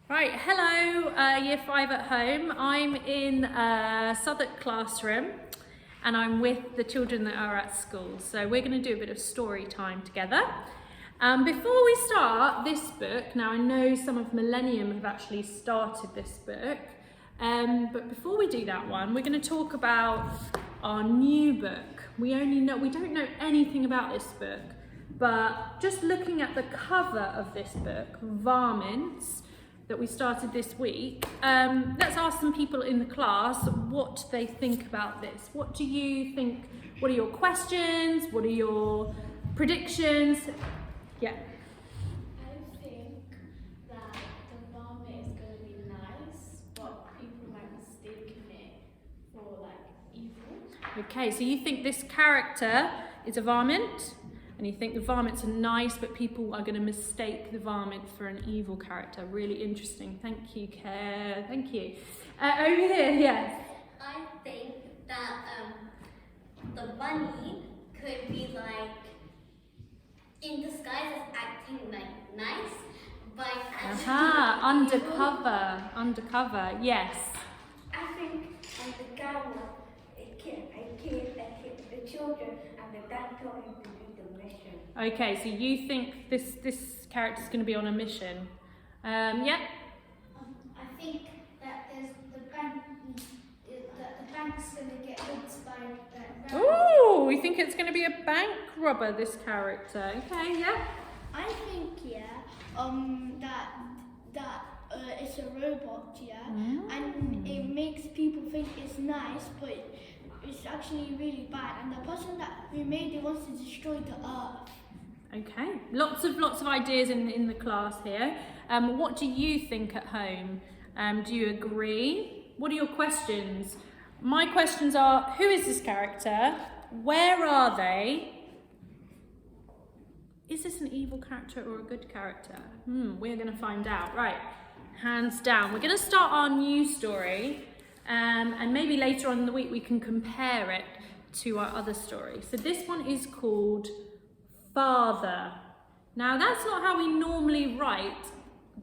Right, hello Year 5 at home. I'm in Southwark classroom and I'm with the children that are at school. So we're going to do a bit of story time together. Before we start this book, now I know some of Millennium have actually started this book, but before we do that one, we're going to talk about our new book. We don't know anything about this book, but just looking at the cover of this book, Varmints, that we started this week, let's ask some people in the class what they think about this. What do you think? What are your questions? What are your predictions? Yeah. I think that the varmint is going to be nice, but people might mistake it for evil. Okay, so you think this character is a varmint? And you think the varmints are nice, but people are going to mistake the varmint for an evil character. Really interesting. Thank you, Care. Thank you. Over here, yes. I think that the bunny could be in disguise as acting nice, but actually Undercover, yes. I think the guy was a kid, the children, and the dad told him to do the mission. Okay, so you think this character's going to be on a mission? Yeah. I think that there's the bank's going to get robbed by that. Ooh, we think it's going to be a bank robber, this character. Okay, yeah. I think that it's a robot, and it makes people think it's nice, but it's actually really bad. And the person who made it wants to destroy the earth. Okay, lots of ideas in the class here. What do you think at home? Do you agree? What are your questions? My questions are, who is this character? Where are they? Is this an evil character or a good character? We're going to find out. Right, hands down. We're going to start our new story, and maybe later on in the week we can compare it to our other story. So this one is called Father. Now that's not how we normally write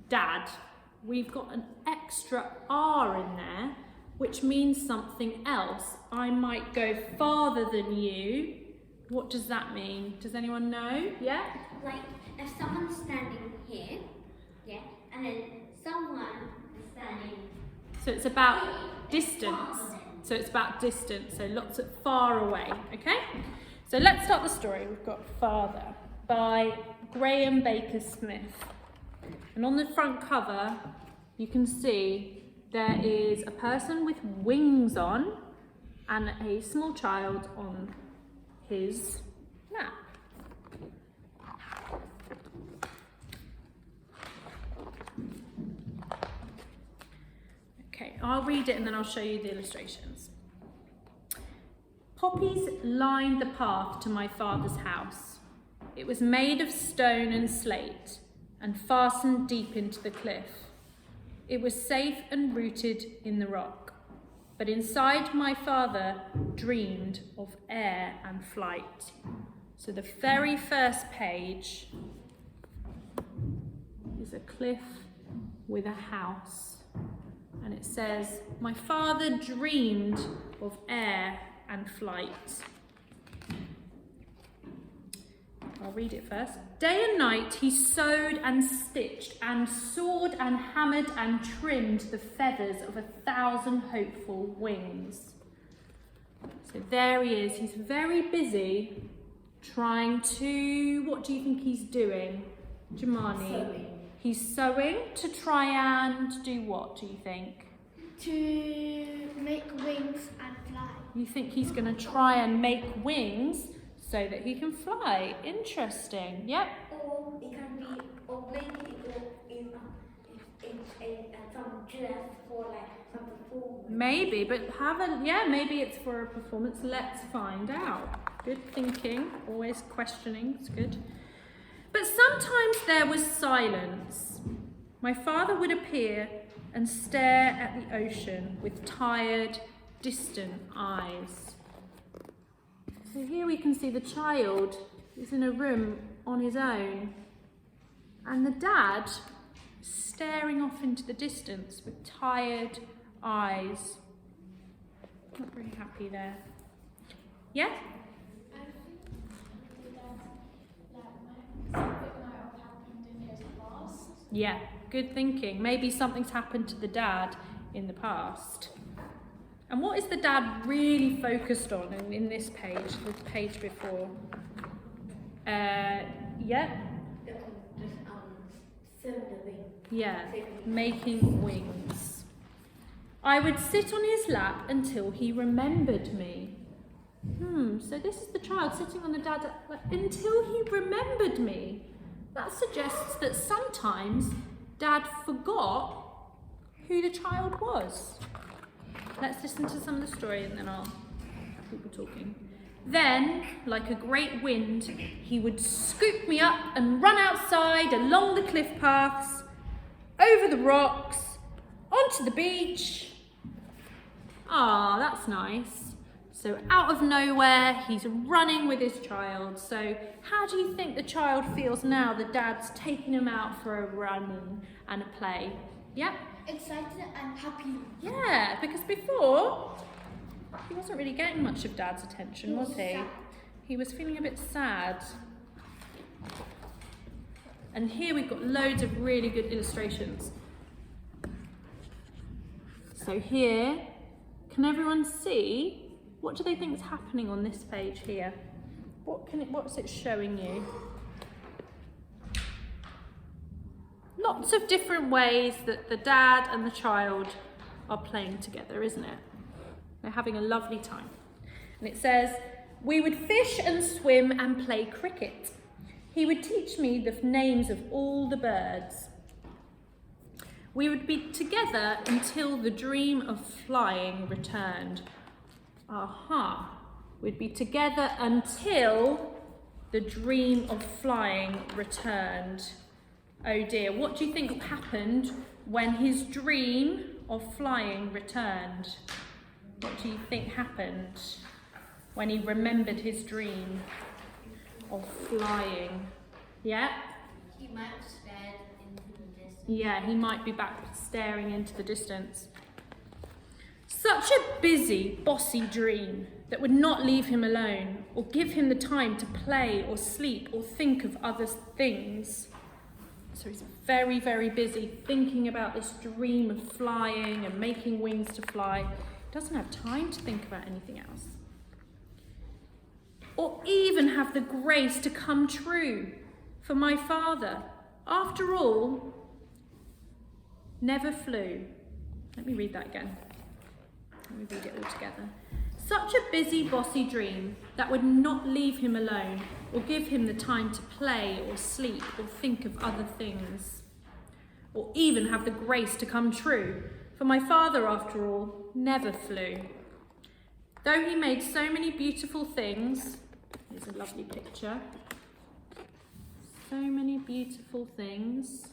Dad. We've got an extra R in there, which means something else. I might go farther than you. What does that mean? Does anyone know? Yeah? like if someone's standing here, and then someone is standing. So it's about distance. So it's about distance. So lots of far away. Okay? So let's start the story. We've got Father by Grahame Baker Smith. And on the front cover, you can see there is a person with wings on and a small child on his lap. Okay, I'll read it and then I'll show you the illustrations. Poppies lined the path to my father's house. It was made of stone and slate and fastened deep into the cliff. It was safe and rooted in the rock. But inside my father dreamed of air and flight. So the very first page is a cliff with a house. And it says, my father dreamed of air and flight. I'll read it first. Day and night he sewed and stitched and sawed and hammered and trimmed the feathers of 1,000 hopeful wings. So there he is. He's very busy trying to... What do you think he's doing, Jemani? Sewing. He's sewing to try and do what, do you think? To make wings and fly. You think he's going to try and make wings so that he can fly. Interesting. Yep. Or it can be, or maybe in some dress for some performance. Maybe, but maybe it's for a performance. Let's find out. Good thinking, always questioning, it's good. But sometimes there was silence. My father would appear and stare at the ocean with tired, distant eyes. So here we can see the child is in a room on his own, and the dad staring off into the distance with tired eyes. Not very happy there. Yeah? I think that something might have happened in his past. Yeah, good thinking. Maybe something's happened to the dad in the past. And what is the dad really focused on in this page, the page before? Yeah? Yeah, making wings. I would sit on his lap until he remembered me. So this is the child sitting on the dad's lap until he remembered me. That suggests that sometimes dad forgot who the child was. Let's listen to some of the story and then I'll keep talking. Then, like a great wind, he would scoop me up and run outside along the cliff paths, over the rocks, onto the beach. Ah, that's nice. So out of nowhere, he's running with his child. So how do you think the child feels now that dad's taking him out for a run and a play? Yeah? Excited and happy. Yeah, because before, he wasn't really getting much of dad's attention, was he? Sad. He was feeling a bit sad. And here we've got loads of really good illustrations. So here, can everyone see? What do they think is happening on this page here? What's it showing you? Lots of different ways that the dad and the child are playing together, isn't it? They're having a lovely time. And it says, we would fish and swim and play cricket. He would teach me the names of all the birds. We would be together until the dream of flying returned. Aha. We'd be together until the dream of flying returned. Oh dear, what do you think happened when his dream of flying returned? What do you think happened when he remembered his dream of flying? Yeah? He might have stared into the distance. Yeah, he might be back staring into the distance. Such a busy, bossy dream that would not leave him alone or give him the time to play or sleep or think of other things. So he's very, very busy thinking about this dream of flying and making wings to fly. He doesn't have time to think about anything else. Or even have the grace to come true. For my father, after all, never flew. Let me read that again. Let me read it all together. Such a busy, bossy dream that would not leave him alone or give him the time to play or sleep or think of other things, or even have the grace to come true. For my father, after all, never flew. Though he made so many beautiful things, here's a lovely picture, so many beautiful things,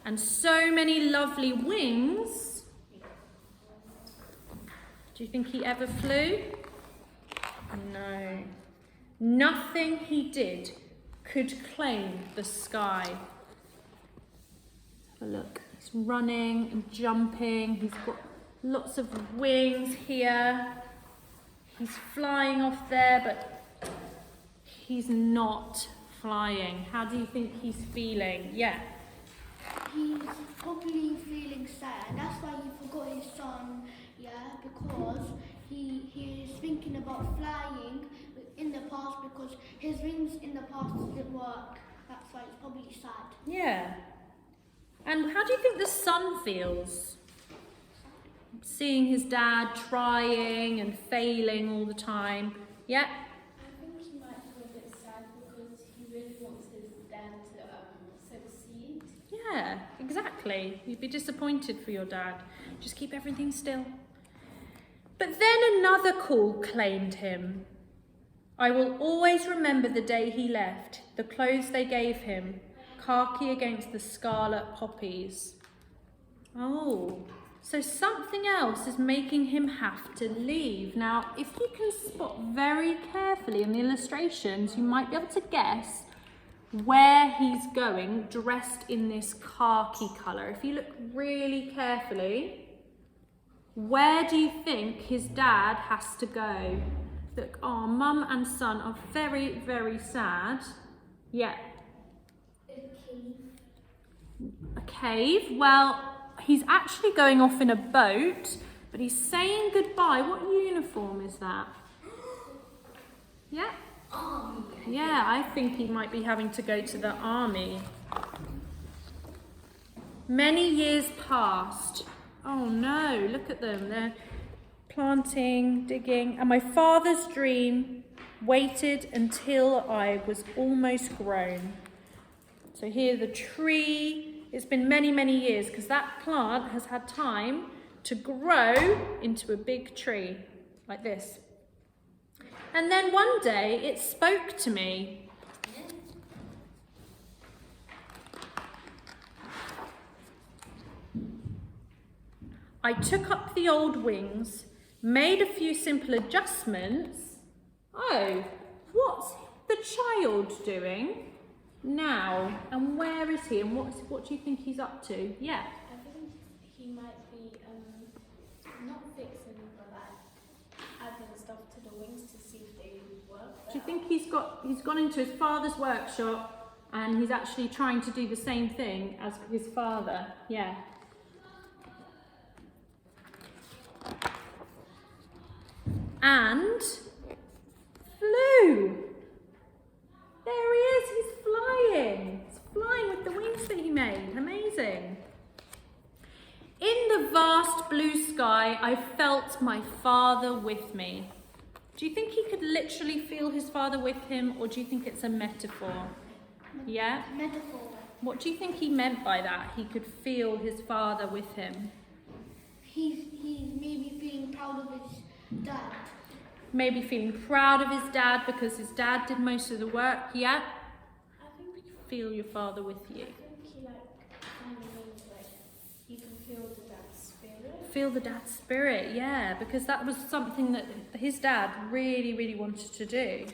and so many lovely wings, do you think he ever flew? No. Nothing he did could claim the sky. Have a look. He's running and jumping. He's got lots of wings here. He's flying off there, but he's not flying. How do you think he's feeling? Yeah. He's probably feeling sad. That's why he forgot his song, yeah, because he is thinking about flying in the past because his wings in the past didn't work. That's why he's probably sad. Yeah. And how do you think the son feels? Seeing his dad trying and failing all the time. Yeah? I think he might feel a bit sad because he really wants his dad to succeed. Yeah, exactly. You'd be disappointed for your dad. Just keep everything still. But then another call claimed him. I will always remember the day he left, the clothes they gave him, khaki against the scarlet poppies. Oh, so something else is making him have to leave. Now, if you can spot very carefully in the illustrations, you might be able to guess where he's going dressed in this khaki colour. If you look really carefully, where do you think his dad has to go? Look, oh, mum and son are very, very sad. Yeah. A cave? Well, he's actually going off in a boat, but he's saying goodbye. What uniform is that? Yeah? Yeah, I think he might be having to go to the army. Many years passed. Oh no, look at them. They're planting, digging. And my father's dream waited until I was almost grown. So here the tree, it's been many, many years because that plant has had time to grow into a big tree like this. And then one day it spoke to me. I took up the old wings, made a few simple adjustments. Oh, what's the child doing now? And where is he? And what do you think he's up to? Yeah. I think he might be not fixing, but like adding stuff to the wings to see if they work. Do you think he's gone into his father's workshop and he's actually trying to do the same thing as his father? Yeah. And flew. There he is, he's flying. He's flying with the wings that he made. Amazing. In the vast blue sky, I felt my father with me. Do you think he could literally feel his father with him, or do you think it's a metaphor? Yeah? Metaphor. What do you think he meant by that? He could feel his father with him. He's maybe feeling proud of his dad. Maybe feeling proud of his dad because his dad did most of the work. Yeah? I think Feel your father with you. he kind of means like you can feel the dad's spirit. Feel the dad's spirit, yeah, because that was something that his dad really, really wanted to do.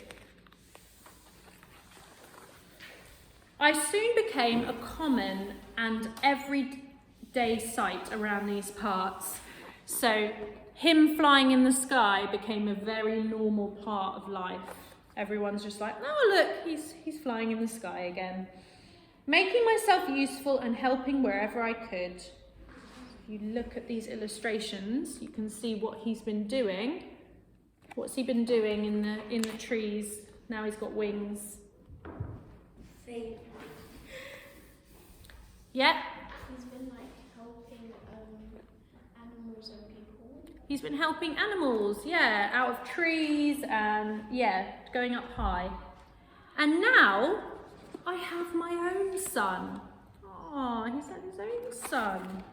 I soon became a common and everyday sight around these parts. So him flying in the sky became a very normal part of life. Everyone's just like, oh look, he's flying in the sky again. Making myself useful and helping wherever I could. If you look at these illustrations, you can see what he's been doing. What's he been doing in the trees? Now he's got wings. See. Yeah. He's been like helping animals and people. He's been helping animals, yeah, out of trees and, yeah, going up high. And now I have my own son. Oh, he's had his own son.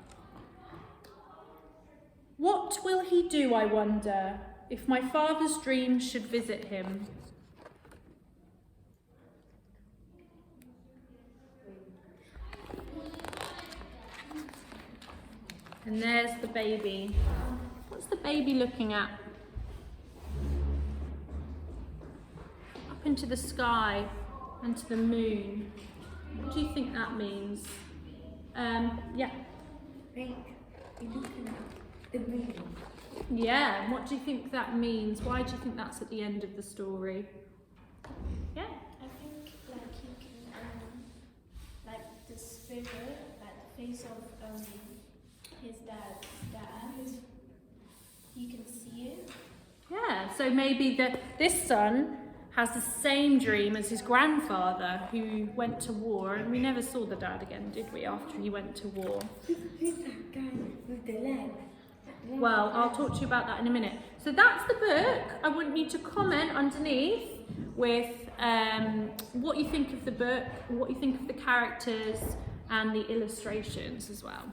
What will he do, I wonder, if my father's dream should visit him? And there's the baby. What's the baby looking at? Up into the sky and to the moon. What do you think that means? Yeah. Wait, you're looking at the moon. Yeah, and what do you think that means? Why do you think that's at the end of the story? Yeah. I think like you can like the spirit, like the face of his dad's dad, you can see it. Yeah, so maybe this son has the same dream as his grandfather who went to war, and we never saw the dad again, did we, after he went to war? Who's that guy with the leg? Well, I'll talk to you about that in a minute. So that's the book. I want you to comment underneath with what you think of the book, what you think of the characters and the illustrations as well.